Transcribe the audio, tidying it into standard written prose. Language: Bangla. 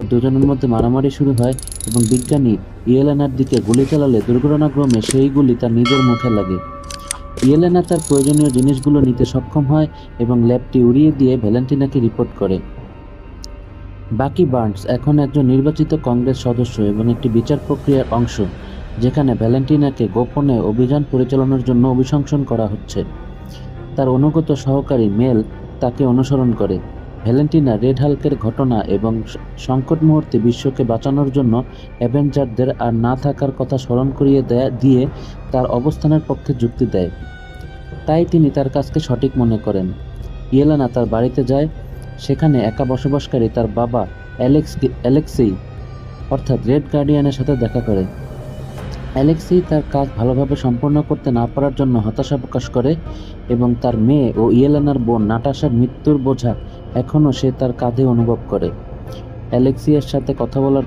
দুজনের মধ্যে মারামারি শুরু হয় এবং বিজ্ঞানী ইয়েলেনার দিকে গুলি চালালে দুর্ঘটনাক্রমে সেই গুলি তার নিজের মুখে লাগে। ইয়েলেনা তার প্রয়োজনীয় জিনিসগুলো নিতে সক্ষম হয় এবং ল্যাবটি উড়িয়ে দিয়ে ভ্যালেন্টিনাকে রিপোর্ট করে। বাকি বার্নস এখন একজন নির্বাচিত কংগ্রেস সদস্য এবং একটি বিচার প্রক্রিয়ার অংশ, যেখানে ভ্যালেন্টিনাকে গোপনে অভিযান পরিচালনার জন্য অভিশংসন করা হচ্ছে। তার অনুগত সহকারী মেল তাকে অনুসরণ করে। ভ্যালেন্টিনা রেড হাল্কের ঘটনা এবং সংকট মুহূর্তে বিশ্বকে বাঁচানোর জন্য অ্যাভেঞ্জারদের আর না থাকার কথা স্মরণ করিয়ে দিয়ে তার অবস্থানের পক্ষে যুক্তি দেয়। তাই তিনি তার কাজকে সঠিক মনে করেন। ইয়েলেনা তার বাড়িতে যায়, সেখানে একা বসবাসকারী তার বাবা অ্যালেক্সেই অর্থাৎ রেড গার্ডিয়ানের সাথে দেখা করে। অ্যালেক্সেই তার কাজ ভালোভাবে সম্পন্ন করতে না পারার জন্য হতাশা প্রকাশ করে এবং তার মেয়ে ও ইয়েলেনার বোন নাটাশার মৃত্যুর বোঝা এখনও সে তার কাঁধে অনুভব করে। অ্যালেক্সিয়ের সাথে কথা বলার